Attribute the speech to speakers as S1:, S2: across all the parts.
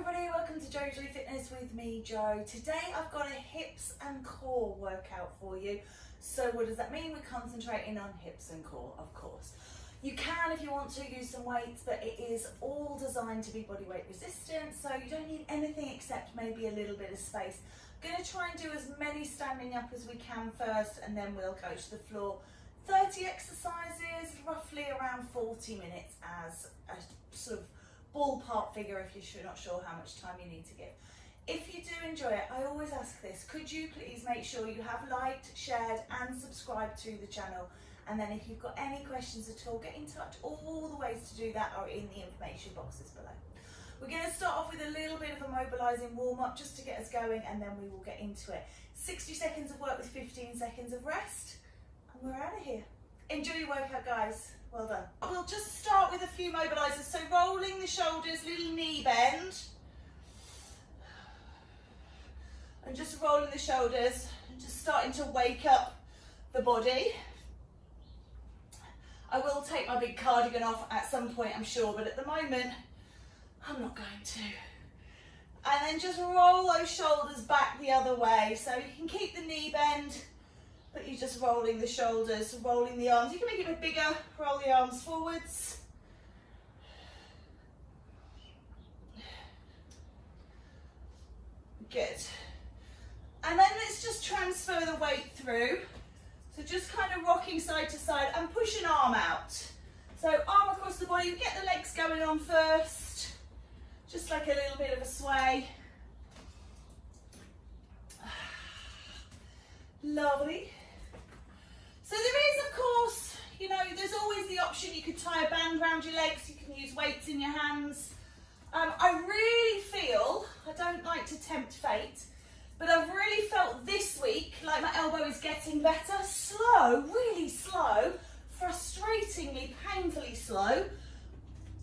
S1: everybody, welcome to Joe's Joy Fitness with me, Jo. Today I've got a hips and core workout for you. So what does that mean? We're concentrating on hips and core, of course. You can, if you want to, use some weights, but it is all designed to be body weight resistant, so you don't need anything except maybe a little bit of space. I'm going to try and do as many standing up as we can first, and then we'll go to the floor. 30 exercises, roughly around 40 minutes as a sort of ballpark figure if you're not sure how much time you need to give. If you do enjoy it, I always ask this, could you please make sure you have liked, shared and subscribed to the channel, and then if you've got any questions at all, get in touch. All the ways to do that are in the information boxes below. We're going to start off with a little bit of a mobilising warm-up just to get us going, and then we will get into it. 60 seconds of work with 15 seconds of rest, and we're out of here. Enjoy your workout, guys. Well done. We'll just start with a few mobilisers. So rolling the shoulders, little knee bend. And just rolling the shoulders and just starting to wake up the body. I will take my big cardigan off at some point, I'm sure, but at the moment, I'm not going to. And then just roll those shoulders back the other way. So you can keep the knee bend, but you're just rolling the shoulders, rolling the arms. You can make it a bit bigger, roll the arms forwards. Good. And then let's just transfer the weight through. So just kind of rocking side to side and push an arm out. So arm across the body, get the legs going on first. Just like a little bit of a sway. Lovely. So there is, of course, you know, there's always the option you could tie a band around your legs, you can use weights in your hands. I really feel, I don't like to tempt fate, but I've really felt this week like my elbow is getting better. Slow, really slow, frustratingly, painfully slow.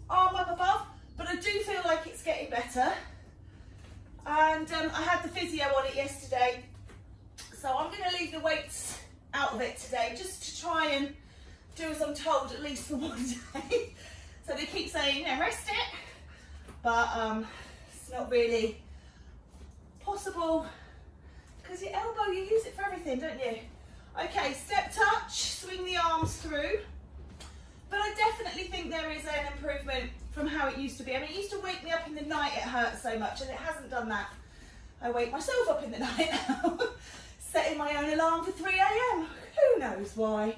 S1: Arm up above, but I do feel like it's getting better. And I had the physio on it yesterday, so I'm going to leave the weights out of it today, just to try and do as I'm told, at least for one day. So they keep saying, you know, rest it, but it's not really possible because your elbow, you use it for everything, don't you? Okay, step touch, swing the arms through, but I definitely think there is an improvement from how it used to be. I mean, it used to wake me up in the night, it hurt so much, and it hasn't done that. I wake myself up in the night now. Setting my own alarm for 3 AM. Who knows why?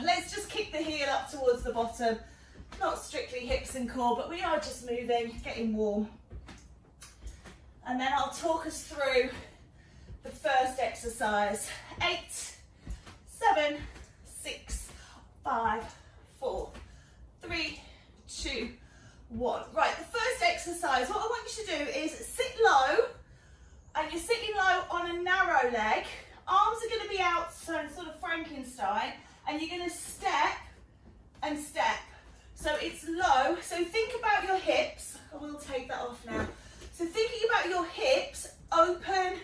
S1: Let's just kick the heel up towards the bottom. Not strictly hips and core, but we are just moving, getting warm. And then I'll talk us through the first exercise. 8, 7, 6, 5, 4, 3, 2, 1. Right, the first exercise, what I want you to do is sit low, and you're sitting low on a narrow leg. Arms are going to be out, so sort of Frankenstein, and you're going to step and step. So it's low. So think about your hips. I will take that off now. So thinking about your hips, open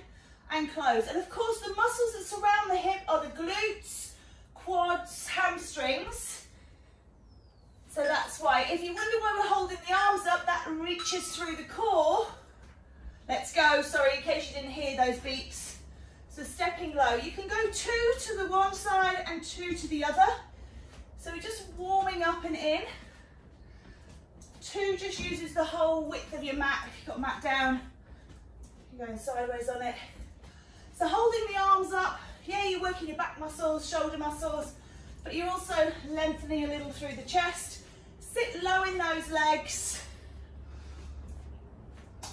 S1: and close. And of course, the muscles that surround the hip are the glutes, quads, hamstrings. So that's why. If you wonder why we're holding the arms up, that reaches through the core. Let's go, sorry, in case you didn't hear those beeps. So stepping low, you can go 2 to the one side and 2 to the other. So we're just warming up and in. 2 just uses the whole width of your mat. If you've got a mat down, you're going sideways on it. So holding the arms up, yeah, you're working your back muscles, shoulder muscles, but you're also lengthening a little through the chest. Sit low in those legs.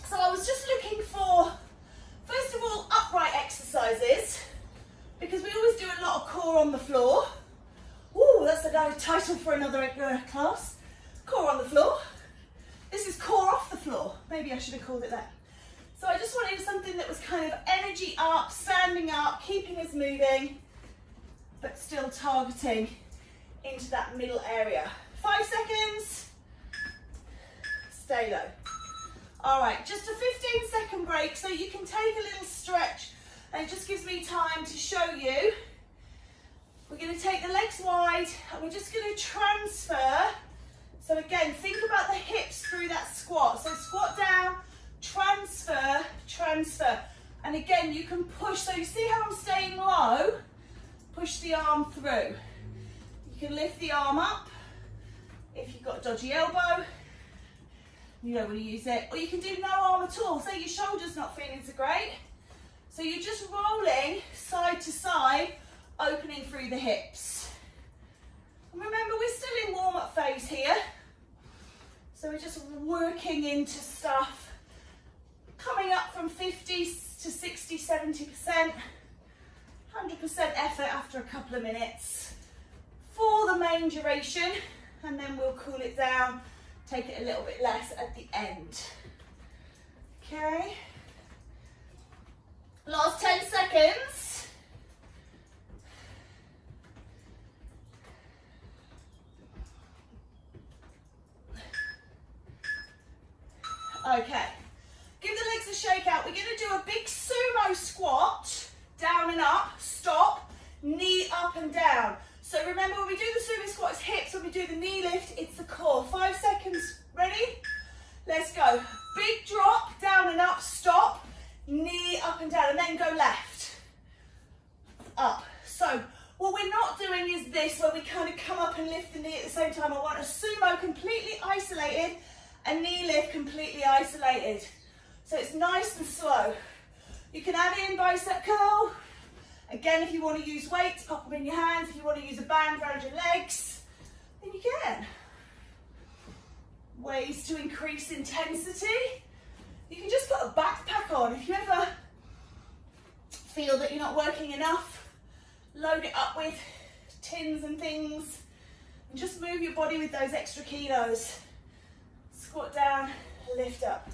S1: So I was just looking for, first of all, upright exercises, because we always do a lot of core on the floor. Ooh, that's a title for another class. Core on the floor. This is core off the floor. Maybe I should have called it that. So I just wanted something that was kind of energy up, standing up, keeping us moving, but still targeting into that middle area. 5 seconds. Stay low. All right, just a 15-second break so you can take a little stretch, and it just gives me time to show you. We're going to take the legs wide and we're just going to transfer So again, think about the hips through that squat. So squat down, transfer, transfer. And again, you can push. So you see how I'm staying low? Push the arm through. You can lift the arm up if you've got a dodgy elbow. You don't want to use it. Or you can do no arm at all. Say your shoulder's not feeling so great. So you're just rolling side to side, opening through the hips. And remember, we're still in warm-up phase here. So we're just working into stuff, coming up from 50 to 60, 70%, 100% effort after a couple of minutes for the main duration, and then we'll cool it down, take it a little bit less at the end. Okay. Last 10 seconds. Okay. Give the legs a shake out. We're going to do a big sumo squat, down and up, stop, knee up and down. So remember, when we do the sumo squat, it's hips. When we do the knee lift, it's the core. 5 seconds. Ready? Let's go. Big drop, down and up, stop, knee up and down, and then go left, up. So what we're not doing is this, where we kind of come up and lift the knee at the same time. I want a sumo completely isolated, a knee lift completely isolated. So it's nice and slow. You can add in bicep curl. Again, if you want to use weights, pop them in your hands. If you want to use a band around your legs, then you can. Ways to increase intensity. You can just put a backpack on. If you ever feel that you're not working enough, load it up with tins and things, and just move your body with those extra kilos. Squat down, lift up.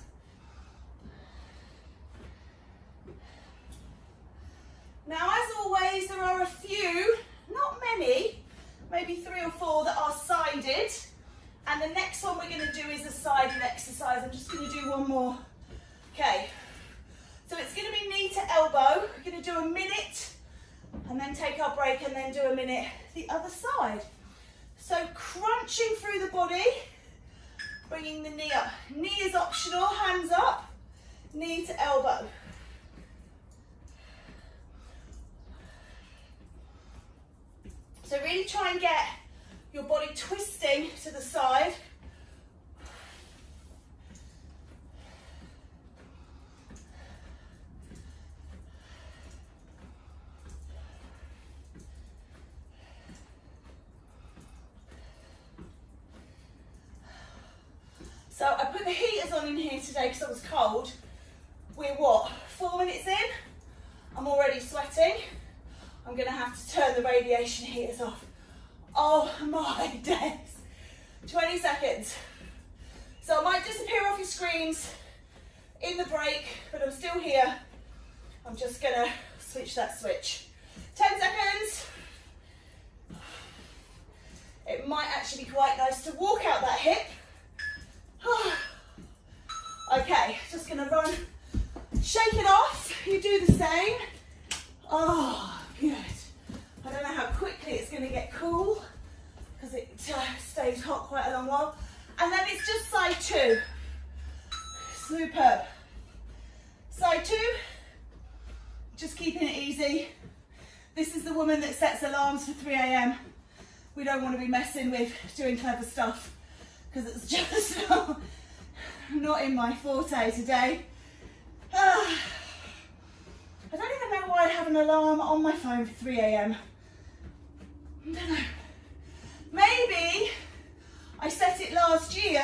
S1: Now, as always, there are a few, not many, maybe 3 or 4 that are sided. And the next one we're going to do is a sided exercise. I'm just going to do one more. Okay, so it's going to be knee to elbow. We're going to do a minute and then take our break and then do a minute the other side. So crunching through the body, bringing the knee up. Knee is optional, hands up, knee to elbow. So really try and get your body twisting to the side. So I put the heaters on in here today because I was cold. We're what, 4 minutes in? I'm already sweating. I'm going to have to turn the radiation heaters off. Oh my days. 20 seconds. So I might disappear off your screens in the break, but I'm still here. I'm just going to switch that switch. 10 seconds. It might actually be quite nice to walk out that hip. Okay, just going to run, shake it off. You do the same. Oh, good. I don't know how quickly it's going to get cool because it stays hot quite a long while. And then it's just side 2. Superb. Side 2. Just keeping it easy. This is the woman that sets alarms for 3 AM. We don't want to be messing with doing clever stuff because it's just not in my forte today. I don't even know why I have an alarm on my phone for 3 AM. I don't know. Maybe I set it last year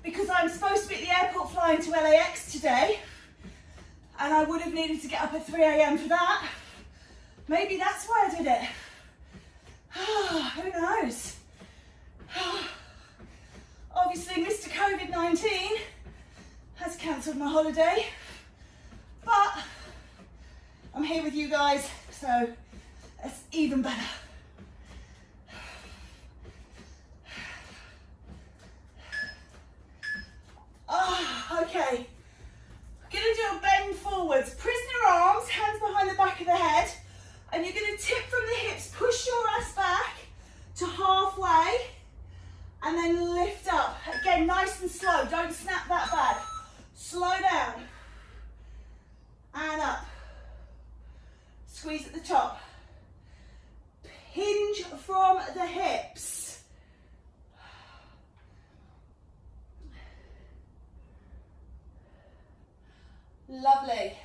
S1: because I'm supposed to be at the airport flying to LAX today and I would have needed to get up at 3 AM for that. Maybe that's why I did it. Who knows? Obviously, Mr. COVID-19 has cancelled my holiday, but I'm here with you guys, so it's even better. Okay. We're going to do a bend forwards. Prisoner arms, hands behind the back of the head, and you're going to tip from the hips, push your ass back to halfway, and then Squeeze at the top. Hinge from the hips. Lovely.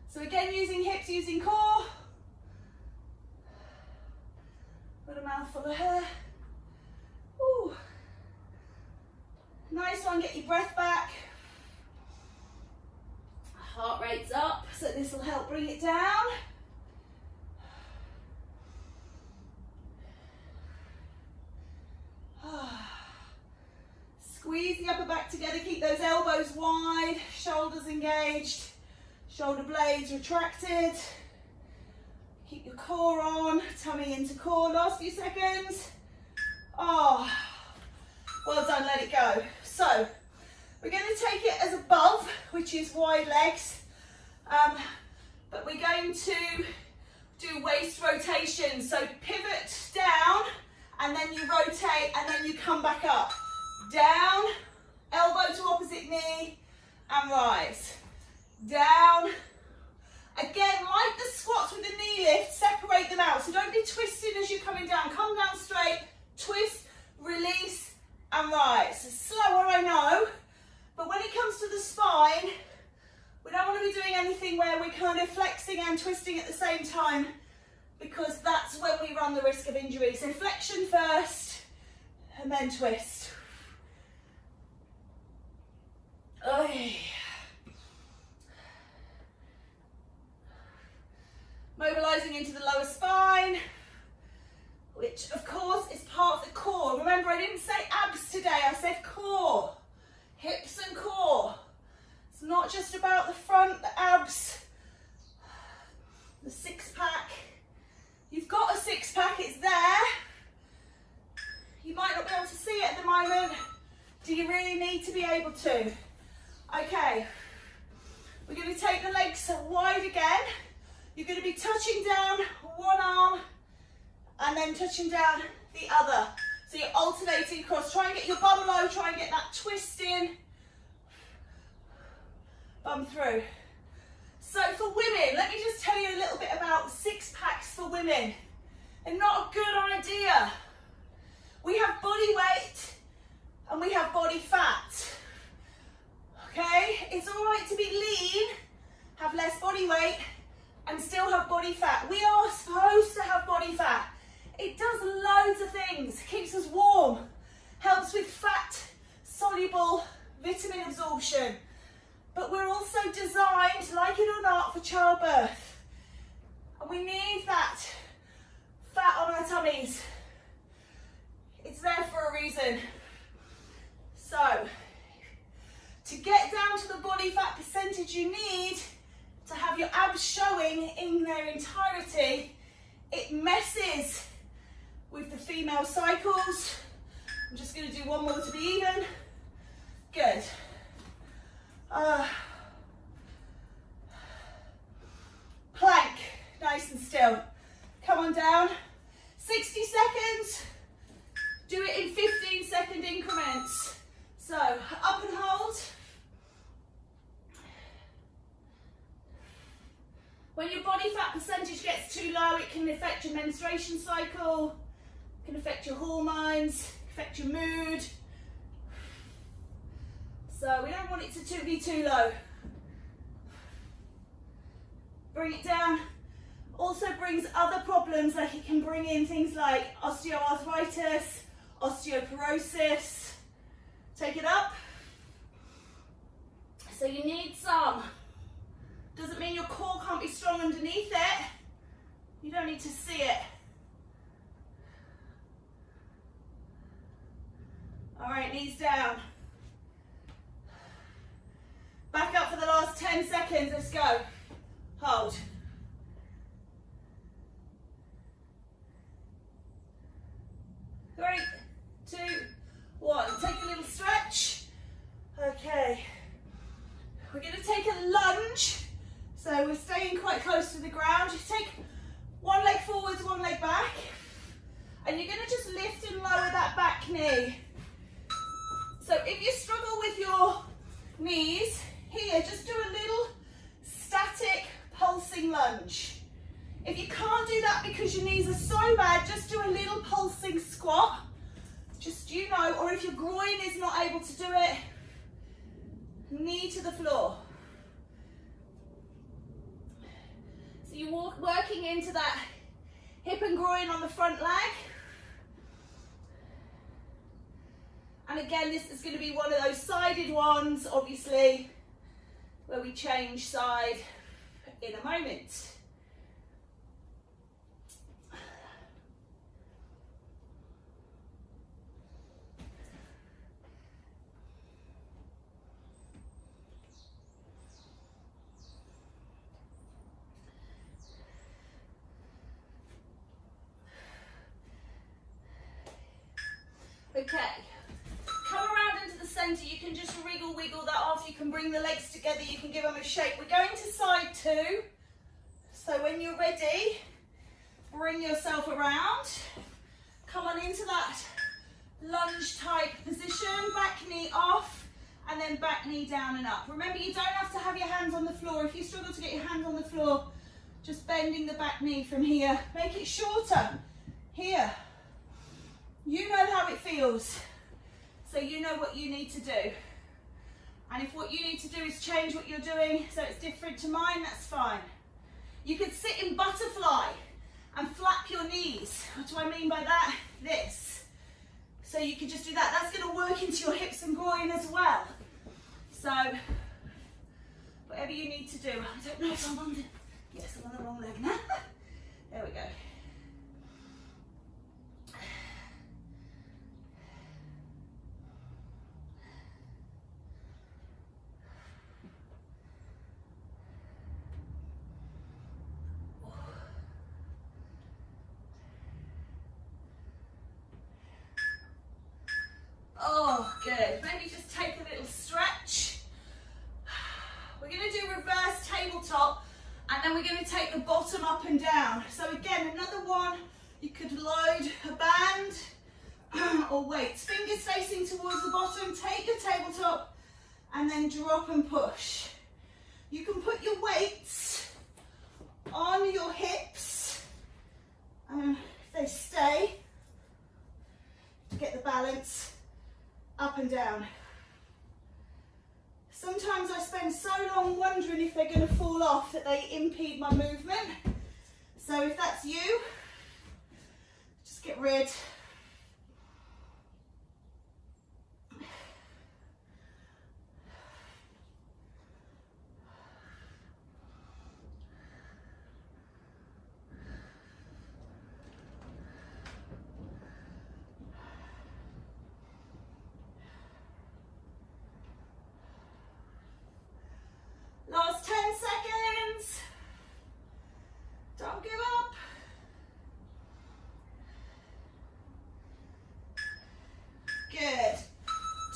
S1: So again, using hips, using core. Got a mouthful of hair. Ooh. Nice one, get your breath back. Heart rate's up, so this will help bring it down. Squeeze the upper back together, keep those elbows wide, shoulders engaged, shoulder blades retracted. Keep your core on, tummy into core, last few seconds. Oh, well done, let it go. So, we're going to take it as above, which is wide legs, but we're going to do waist rotation. So pivot down, and then you rotate, and then you come back up. Down, elbow to opposite knee, and rise. Down. Again, like the squats with the knee lift, separate them out. So don't be twisting as you're coming down. Come down straight, twist, release, and rise. Slower, I know, but when it comes to the spine, we don't want to be doing anything where we're kind of flexing and twisting at the same time, because that's when we run the risk of injury. So flexion first, and then twist. Oy. Mobilizing into the lower spine, which of course is part of the core. Remember, I didn't say abs today, I said core. Hips and core. It's not just about the front, the abs, the six pack. You've got a six pack, it's there. You might not be able to see it at the moment. Do you really need to be able to? Okay, we're going to take the legs wide again. You're going to be touching down one arm and then touching down the other. So you're alternating across. Try and get your bum low, try and get that twist in. Bum through. So for women, let me just tell you a little bit about six packs for women. They're not a good idea. We have body weight and we have body fat. Okay, it's all right to be lean, have less body weight, and still have body fat. We are supposed to have body fat. It does loads of things. Keeps us warm, helps with fat soluble vitamin absorption. But we're also designed, like it or not, for childbirth. And we need that fat on our tummies. It's there for a reason. So, to get down to the body fat percentage you need to have your abs showing in their entirety, it messes with the female cycles. I'm just going to do one more to be even. Good. Plank, nice and still. Come on down. 60 seconds. Do it in 15-second increments. So, up and hold. When your body fat percentage gets too low, it can affect your menstruation cycle, it can affect your hormones, affect your mood. So we don't want it to be too low. Bring it down. Also brings other problems, like it can bring in things like osteoarthritis, osteoporosis. Take it up. So you need some. Doesn't mean your core can't be strong underneath it. You don't need to see it. All right, knees down. Back up for the last 10 seconds, let's go. Hold. Three, two, one. Take a little stretch. Okay. We're going to take a lunge. So we're staying quite close to the ground. Just take one leg forwards, one leg back. And you're going to just lift and lower that back knee. So if you struggle with your knees, here, just do a little lunge. If you can't do that because your knees are so bad, just do a little pulsing squat. Just, you know, or if your groin is not able to do it, knee to the floor. So you're working into that hip and groin on the front leg. And again, this is going to be one of those sided ones, obviously, where we change side in a moment. Okay, come around into the centre. You can just wiggle that off. You can bring the legs together. You can give them a shake. We're going to side two. So when you're ready, bring yourself around. Come on into that lunge type position. Back knee off and then back knee down and up. Remember, you don't have to have your hands on the floor. If you struggle to get your hands on the floor, just bending the back knee from here. Make it shorter. Here. You know how it feels, so you know what you need to do. And if what you need to do is change what you're doing so it's different to mine, that's fine. You could sit in butterfly and flap your knees. What do I mean by that? This. So you can just do that. That's going to work into your hips and groin as well. So whatever you need to do. I don't know if I'm on the, yes, I'm on the wrong leg now. There we go. Oh, good. Maybe just take a little stretch. We're going to do reverse tabletop, and then we're going to take the bottom up and down. So again, another one, you could load a band or weights. Fingers facing towards the bottom, take your tabletop, and then drop and push. You can put your weights on your hips, if they stay, to get the balance. Up and down. Sometimes I spend so long wondering if they're going to fall off that they impede my movement. So if that's you, just get rid. Last 10 seconds. Don't give up. Good.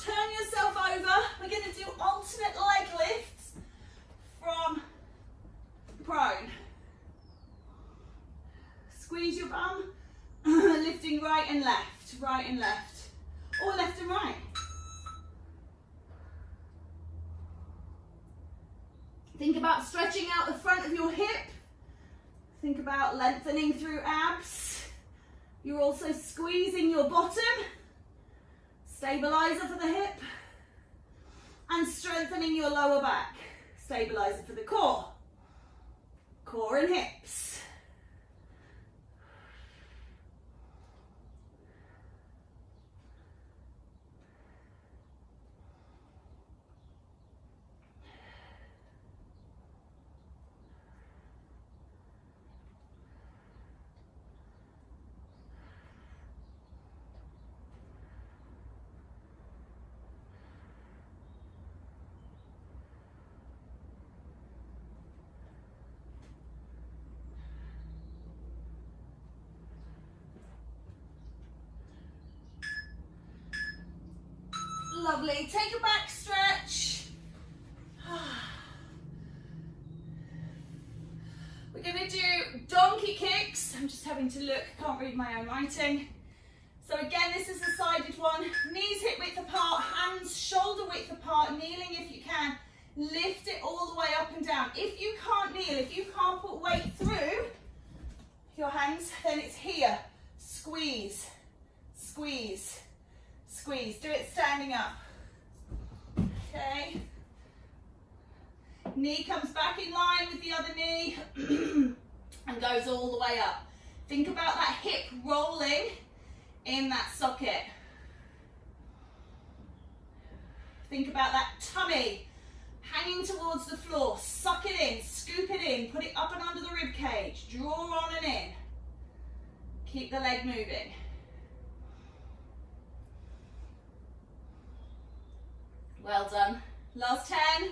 S1: Turn yourself over. We're going to do alternate leg lifts from prone. Squeeze your bum. Lifting right and left, or left and right. Think about stretching out the front of your hip. Think about lengthening through abs. You're also squeezing your bottom. Stabilizer for the hip. And strengthening your lower back. Stabilizer for the core. Core and hips. Lovely. Take a back stretch. We're going to do donkey kicks. I'm just having to look, can't read my own writing. So again, this is a sided one. Knees hip width apart, hands shoulder width apart, kneeling if you can. Lift it all the way up and down. If you can't kneel, if you can't put weight then it's here. Squeeze, squeeze, squeeze. Do it standing up. Okay. Knee comes back in line with the other knee and goes all the way up. Think about that hip rolling in that socket. Think about that tummy hanging towards the floor. Suck it in, scoop it in, put it up and under the rib cage. Draw on and in. Keep the leg moving. Well done. Last 10.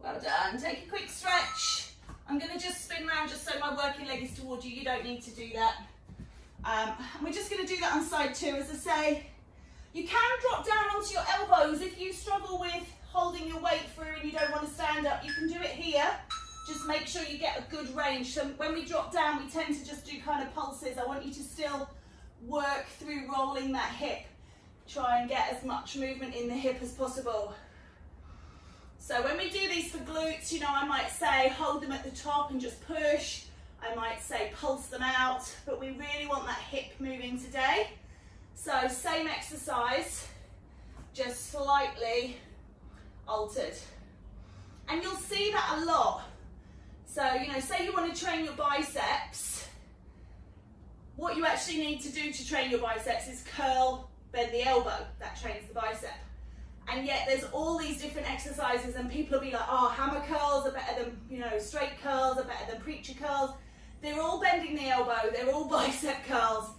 S1: Well done. Take a quick stretch. I'm going to just spin around just so my working leg is towards you. You don't need to do that. We're just going to do that on side 2. As I say, you can drop down onto your elbows if you struggle with holding your weight through and you don't want to stand up. You can do it here. Just make sure you get a good range. So when we drop down, we tend to just do kind of pulses. I want you to still work through rolling that hip. Try and get as much movement in the hip as possible. So when we do these for glutes, you know, I might say hold them at the top and just push. I might say pulse them out, but we really want that hip moving today. So same exercise, just slightly altered. And you'll see that a lot. So, you know, say you want to train your biceps. What you actually need to do to train your biceps is curl, bend the elbow. That trains the bicep. And yet there's all these different exercises and people will be like, oh, hammer curls are better than, you know, straight curls are better than preacher curls. They're all bending the elbow, they're all bicep curls.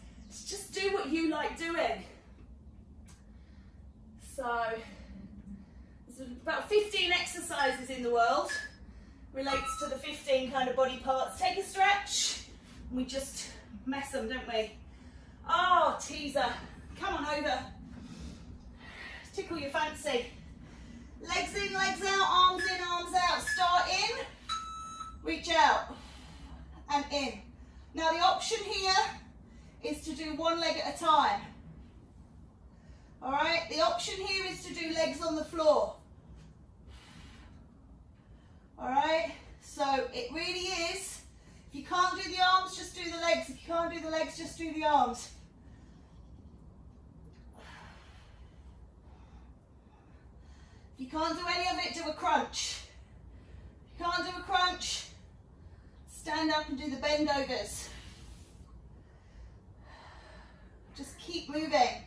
S1: Just do what you like doing. So, there's about 15 exercises in the world. Relates to the 15 kind of body parts. Take a stretch. We just mess them, don't we? Oh, teaser. Come on over. Tickle your fancy. Legs in, legs out, arms in, arms out. Start in, reach out, and in. Now the option here is to do one leg at a time. All right, the option here is to do legs on the floor. All right, so it really is, if you can't do the arms, just do the legs. If you can't do the legs, just do the arms. If you can't do any of it, do a crunch. If you can't do a crunch, stand up and do the bend overs. Just keep moving.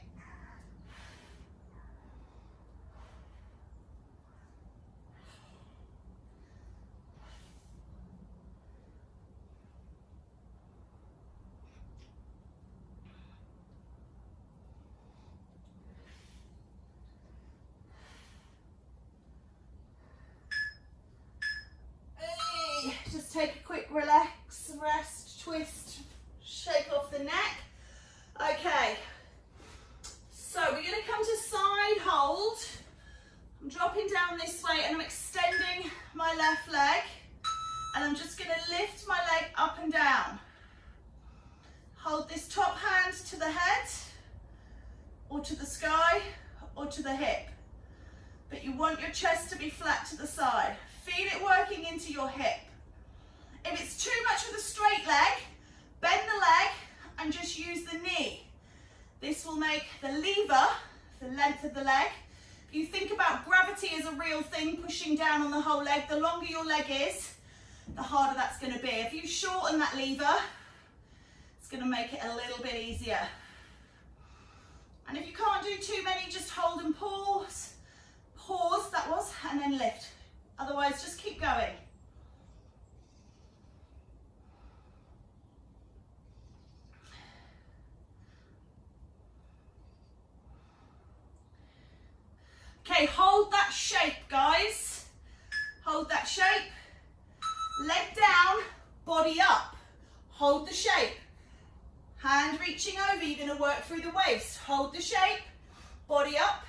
S1: Just take a quick relax, rest, twist, shake off the neck. Okay, so we're going to come to side hold. I'm dropping down this way and I'm extending my left leg and I'm just going to lift my leg up and down. Hold this top hand to the head or to the sky or to the hip, but you want your chest to be flat to the side. Feel it working into your hip. If it's too much with a straight leg, bend the leg and just use the knee. This will make the lever, the length of the leg. If you think about gravity as a real thing, pushing down on the whole leg, the longer your leg is, the harder that's going to be. If you shorten that lever, it's going to make it a little bit easier. And if you can't do too many, just hold and pause. Pause, that was, and then lift. Otherwise, just keep going. Okay, hold that shape, guys. Hold that shape. Leg down, body up. Hold the shape. Hand reaching over, you're going to work through the waist. Hold the shape, body up.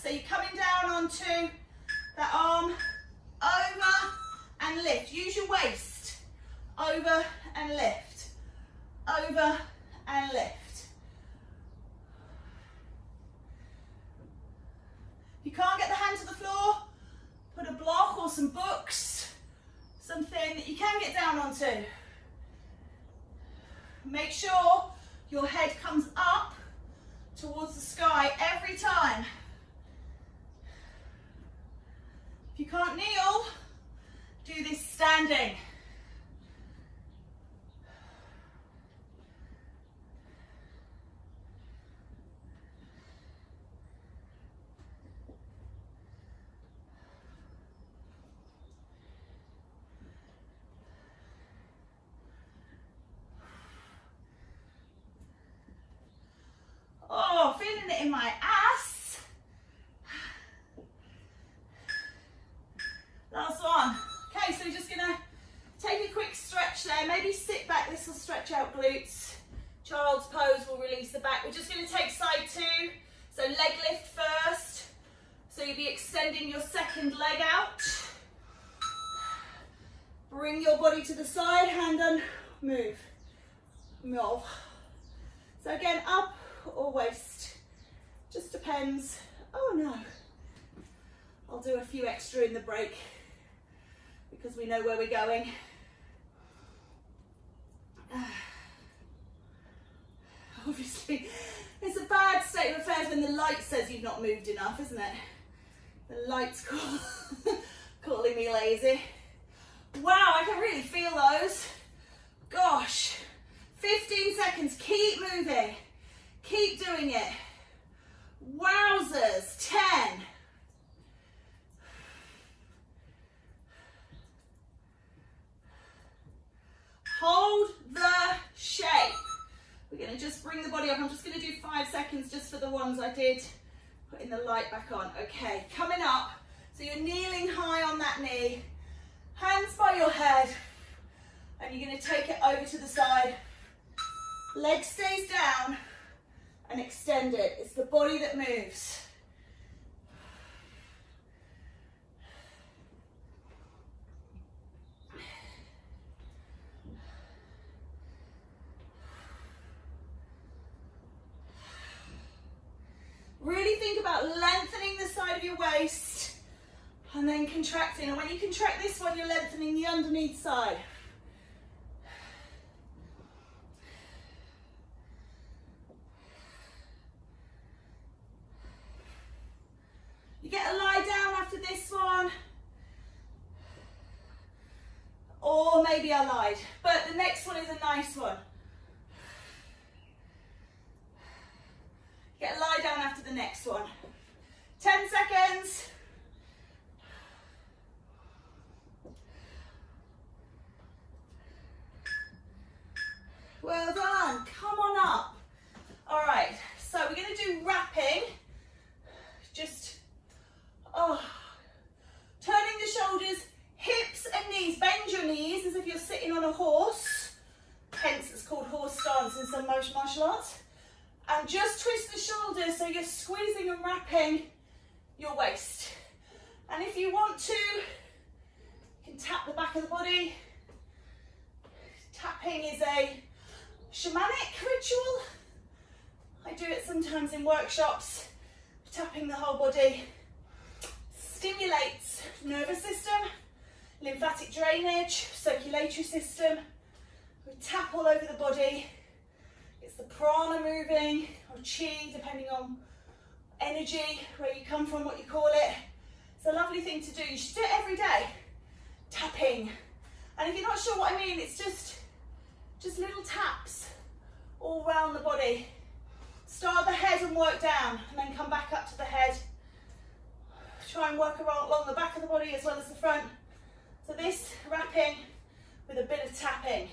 S1: So you're coming down onto that arm, over and lift. Use your waist. Over and lift. Over and lift. Make sure your head comes up towards the sky every time. If you can't kneel, do this standing. Oh, feeling it in my ass. Last one. Okay, so we're just gonna take a quick stretch there. Maybe sit back, this will stretch out glutes. Child's pose will release the back. We're just gonna take side two. So leg lift first. So you'll be extending your second leg out. Bring your body to the side, hand on, move. Move. So again, up or waist, just depends. Oh no, I'll do a few extra in the break because we know where we're going. Obviously, it's a bad state of affairs when the light says you've not moved enough, isn't it? The light's calling me lazy. Wow, I can really feel those. Gosh, 15 seconds, keep moving. Keep doing it. Wowzers, 10. Hold the shape. We're going to just bring the body up. I'm just going to do 5 seconds just for the ones I did. Putting the light back on. Okay, coming up. So you're kneeling high on that knee. Hands by your head. And you're going to take it over to the side. Leg stays down. And extend it. It's the body that moves. Really think about lengthening the side of your waist and then contracting. And when you contract this one, you're lengthening the underneath side. You get a lie down after this one, or maybe I lied, but the next one is a nice one. Get a lie down after the next one. 10 seconds. Well done, come on up. All right, so we're gonna do wrapping, just turning the shoulders, hips and knees. Bend your knees as if you're sitting on a horse. Hence it's called horse stance in some martial arts. And just twist the shoulders so you're squeezing and wrapping your waist. And if you want to, you can tap the back of the body. Tapping is a shamanic ritual. I do it sometimes in workshops. Tapping the whole body stimulates nervous system, lymphatic drainage, circulatory system. We tap all over the body. It's the prana moving, or chi, depending on energy, where you come from, what you call it. It's a lovely thing to do. You should do it every day. Tapping. And if you're not sure what I mean, it's just little taps all around the body. Start at the head and work down, and then come back up to the head. Try and work along the back of the body as well as the front. So this wrapping with a bit of tapping.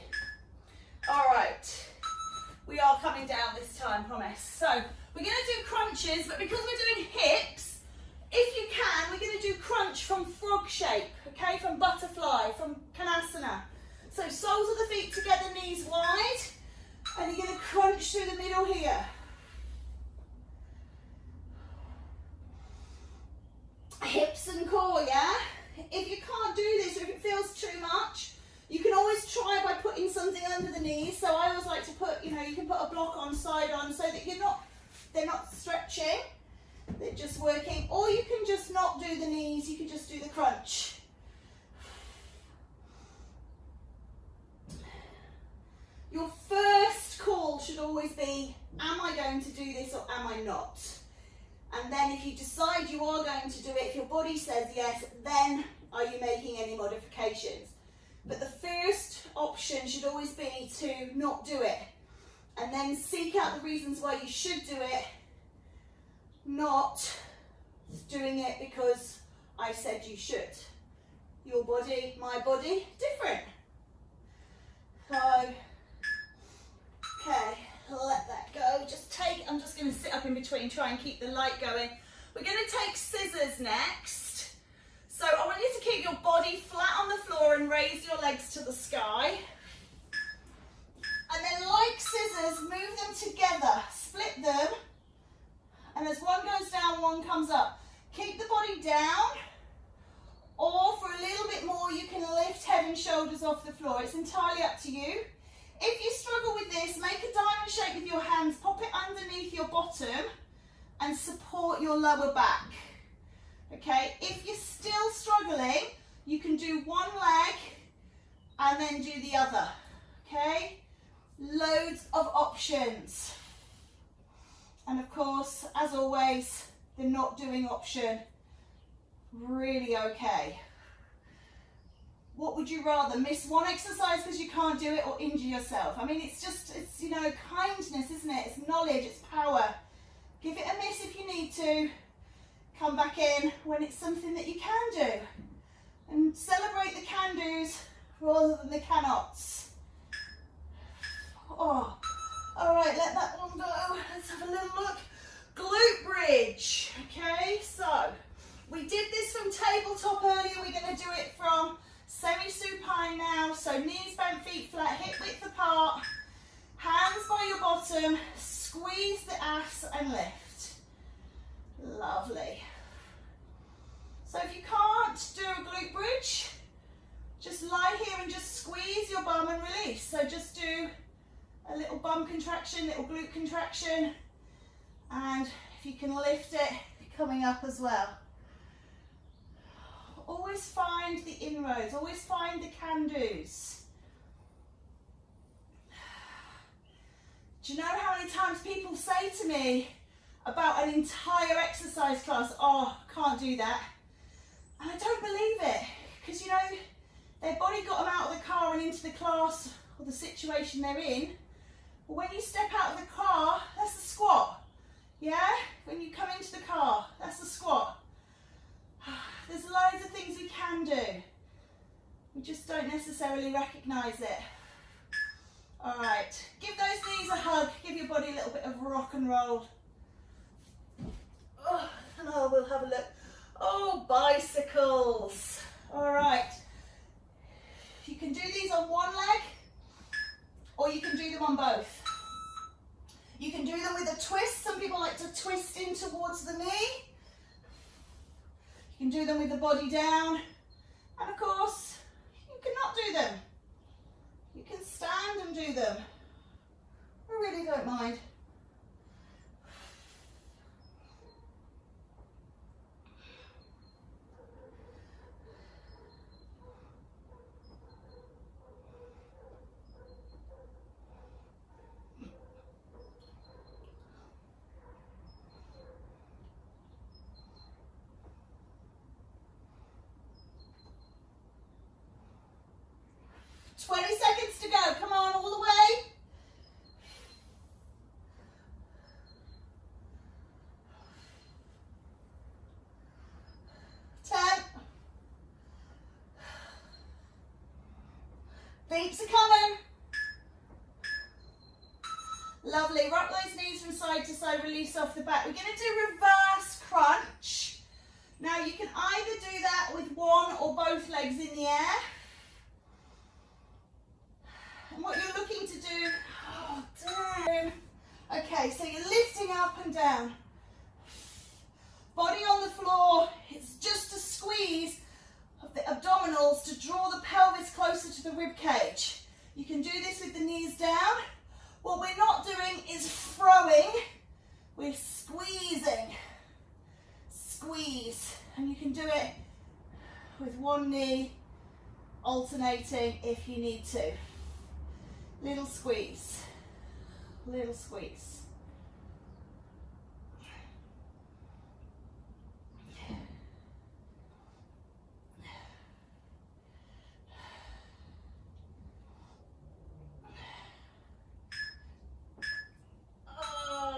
S1: All right, we are coming down this time, promise. So we're going to do crunches, but because we're doing hips, if you can, we're going to do crunch from frog shape, okay, from butterfly, from Kanasana. So soles of the feet together, knees wide, and you're going to crunch through the middle here. Hips and core, yeah? If you can't do this, or if it feels too much, you can always try by putting something under the knees. So I always like to put, you can put a block on, side on, so that they're not stretching, they're just working. Or you can just not do the knees, you can just do the crunch. Your first should always be, am I going to do this or am I not? And then if you decide you are going to do it, if your body says yes, then are you making any modifications? But the first option should always be to not do it, and then seek out the reasons why you should do it, not doing it because I said you should. Your body, my body, different. So, okay, let that go. I'm just going to sit up in between, try and keep the light going. We're going to take scissors next. So I want you to keep your body flat on the floor and raise your legs to the sky. And then, like scissors, move them together, split them. And as one goes down, one comes up. Keep the body down, or for a little bit more, you can lift head and shoulders off the floor. It's entirely up to you. If you struggle with this, make a diamond shape with your hands, pop it underneath your bottom and support your lower back. Okay, if you're still struggling, you can do one leg and then do the other. Okay, loads of options. And of course, as always, the not doing option, really okay. What would you rather, miss one exercise because you can't do it or injure yourself? I mean, it's you know, kindness, isn't it? It's knowledge, it's power. Give it a miss if you need to. Come back in when it's something that you can do. And celebrate the can-dos rather than the cannots. Oh, all right, let that one go. Let's have a little look. Glute bridge, okay? So, we did this from tabletop earlier. We're gonna do it from semi-supine now. So knees bent, feet flat, hip width apart, hands by your bottom, squeeze the ass and lift. Lovely. So if you can't do a glute bridge, just lie here and just squeeze your bum and release. So just do a little bum contraction, little glute contraction, and if you can lift it, coming up as well. Always find the inroads, always find the can-dos. Do you know how many times people say to me about an entire exercise class, oh, can't do that. And I don't believe it, because you know, their body got them out of the car and into the class or the situation they're in. But when you step out of the car, that's a squat. Yeah? When you come into the car, that's a squat. There's loads of things we can do. We just don't necessarily recognise it. All right, give those knees a hug. Give your body a little bit of rock and roll. Oh, and we'll have a look. Oh, bicycles. All right. You can do these on one leg, or you can do them on both. You can do them with a twist. Some people like to twist in towards the knee. You can do them with the body down. And of course, you cannot do them. You can stand and do them. I really don't mind. To go. Come on, all the way. 10. Beeps are coming. Lovely. Rock those knees from side to side, release off the back. We're going to do reverse crunch. Now you can either do that with one or both legs in the air. And what you're looking to do, oh damn. Okay, so you're lifting up and down. Body on the floor, it's just a squeeze of the abdominals to draw the pelvis closer to the rib cage. You can do this with the knees down. What we're not doing is throwing, we're squeezing. Squeeze, and you can do it with one knee alternating if you need to. Little squeeze. Little squeeze.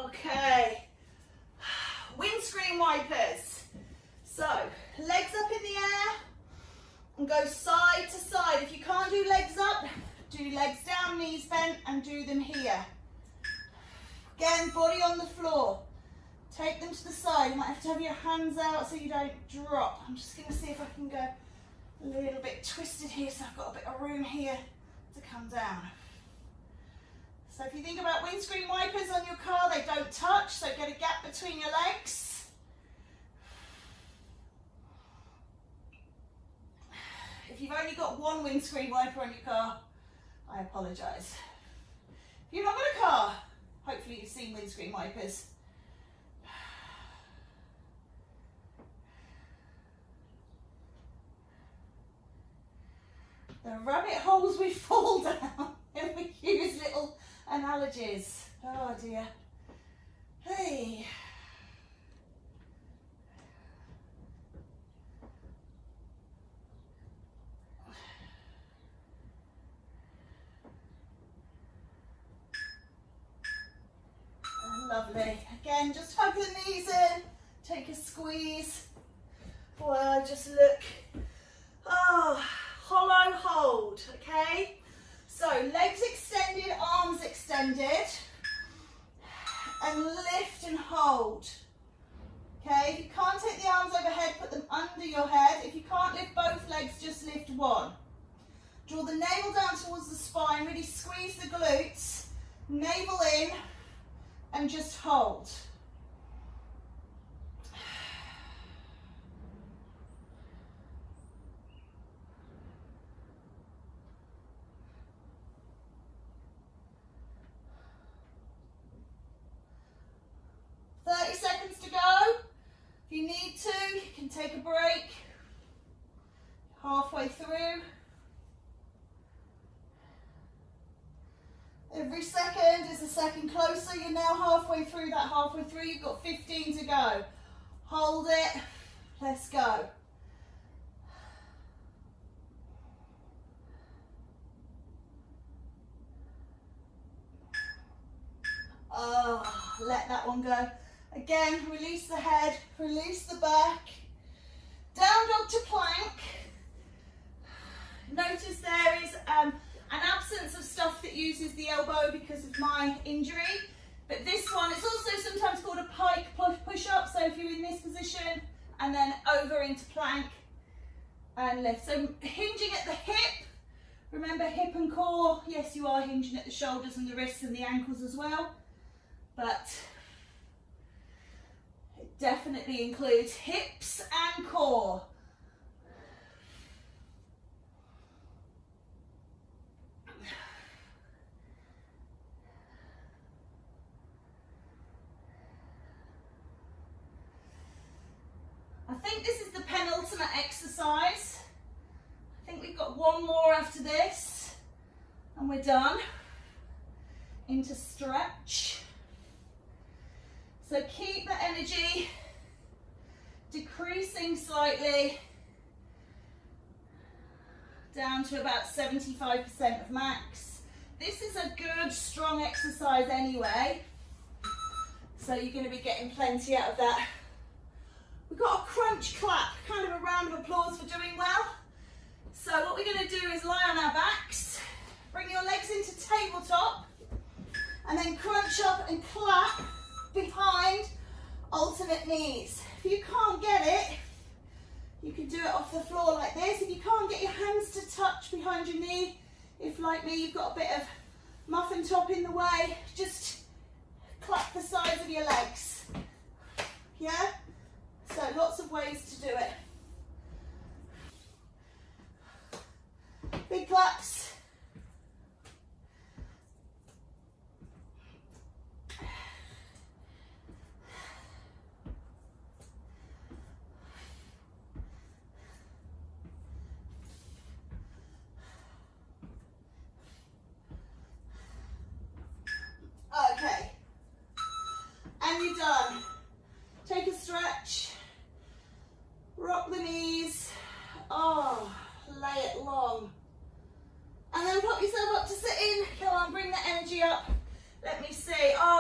S1: Okay. Windscreen wipers. So, legs up in the air and go side to side. If you can't do legs up, do legs down, knees bent, and do them here. Again, body on the floor. Take them to the side. You might have to have your hands out so you don't drop. I'm just going to see if I can go a little bit twisted here so I've got a bit of room here to come down. So if you think about windscreen wipers on your car, they don't touch, so get a gap between your legs. If you've only got one windscreen wiper on your car, I apologise. If you've not got a car, hopefully you've seen windscreen wipers. The rabbit holes we fall down if we use little analogies. Oh dear. Hey. Lovely. Again, just hug the knees in, take a squeeze. Boy, I just look, oh, hollow hold, okay? So legs extended, arms extended, and lift and hold. Okay, if you can't take the arms overhead, put them under your head. If you can't lift both legs, just lift one. Draw the navel down towards the spine, really squeeze the glutes, navel in, and just hold. If you need to, you can take a break halfway through. Every second is a second closer. You're now halfway through that halfway through. You've got 15 to go. Hold it. Let's go. Oh, let that one go. Again, release the head, release the back. Down dog to plank. Notice there is an absence of stuff that uses the elbow because of my injury. But this one, it's also sometimes called a pike push-up. So if you're in this position and then over into plank and lift. So hinging at the hip. Remember hip and core. Yes, you are hinging at the shoulders and the wrists and the ankles as well. But it definitely includes hips and core. I think this is the penultimate exercise. I think we've got one more after this and we're done. Into stretch. So keep the energy decreasing slightly down to about 75% of max. This is a good strong exercise anyway, so you're going to be getting plenty out of that. We've got a crunch clap, kind of a round of applause for doing well. So what we're going to do is lie on our backs, bring your legs into tabletop, and then crunch up and clap behind alternate knees. If you can't get it, you can do it off the floor like this. If you can't get your hands to touch behind your knee, if like me you've got a bit of muffin top in the way, just clap the sides of your legs. Yeah? So lots of ways to do it. Big claps.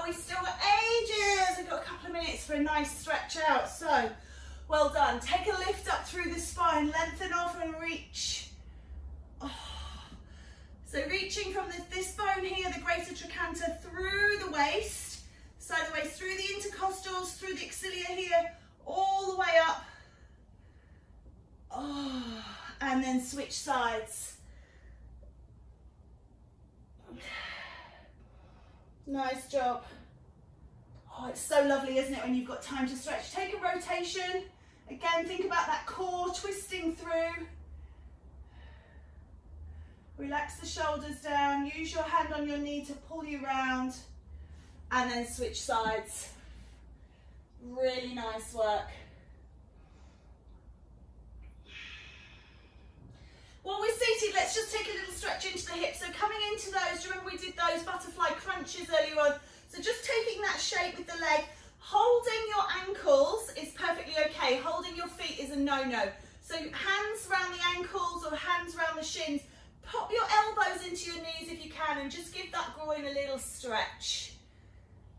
S1: we've still got ages. We've got a couple of minutes for a nice stretch out. So, well done. Take a lift up through the spine, lengthen off and reach. Oh. So reaching from this bone here, the greater trochanter, through the waist, side of the waist, through the intercostals, through the axillae here, all the way up. Oh, and then switch sides. Nice job. Oh, it's so lovely, isn't it, when you've got time to stretch. Take a rotation. Again, think about that core twisting through. Relax the shoulders down. Use your hand on your knee to pull you round. And then switch sides. Really nice work. While we're seated, let's just take a little stretch into the hips. So coming into those, do you remember we did those butterfly crunches earlier on? So just taking that shape with the leg, holding your ankles is perfectly okay. Holding your feet is a no-no. So hands around the ankles or hands around the shins. Pop your elbows into your knees if you can and just give that groin a little stretch.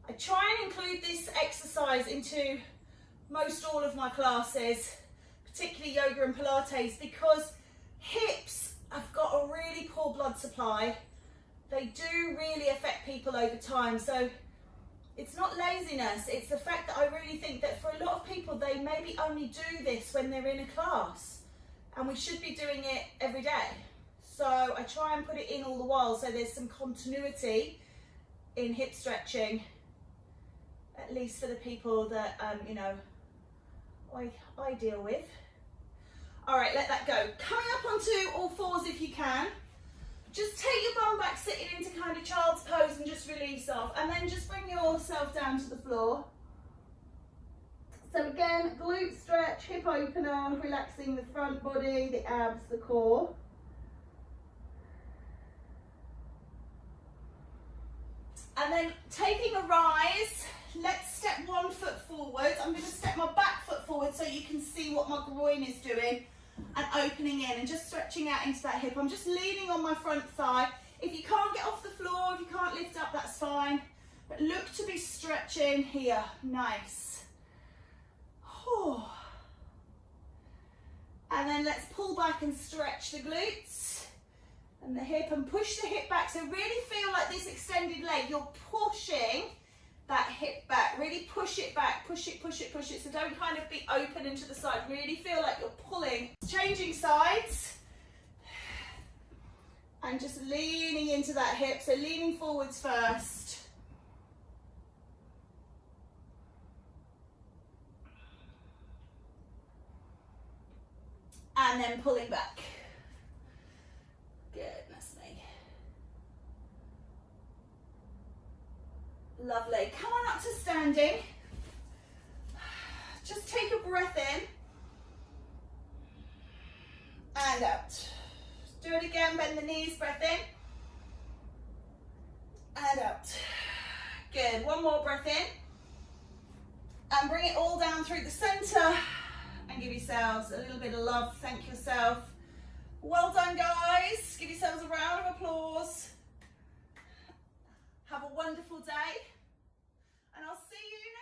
S1: I try and include this exercise into most all of my classes, particularly yoga and Pilates, because hips have got a really poor blood supply. They do really affect people over time. So it's not laziness, it's the fact that I really think that for a lot of people, they maybe only do this when they're in a class, and we should be doing it every day. So I try and put it in all the while so there's some continuity in hip stretching, at least for the people that, you know, I deal with. All right, let that go. Coming up onto all fours if you can. Just take your bum back, sitting into kind of child's pose and just release off. And then just bring yourself down to the floor. So again, glute stretch, hip opener, relaxing the front body, the abs, the core. And then taking a rise, let's step 1 foot forward. I'm going to step my back foot forward so you can see what my groin is doing, and opening in and just stretching out into that hip. I'm just leaning on my front thigh. If you can't get off the floor, if you can't lift up, that's fine. But look to be stretching here. Nice. Oh. And then let's pull back and stretch the glutes and the hip, and push the hip back. So really feel like this extended leg, you're pushing that hip back. Really push it back, push it, push it, push it. So don't kind of be open into the side. Really feel like you're pulling. Changing sides. And just leaning into that hip. So leaning forwards first. And then pulling back. Goodness me. Lovely. Come on up to standing. Just take a breath in. And out. Do it again, bend the knees, breath in. And out. Good. One more breath in. And bring it all down through the center. And give yourselves a little bit of love. Thank yourself. Well done, guys. Give yourselves a round of applause. Have a wonderful day. And I'll see you next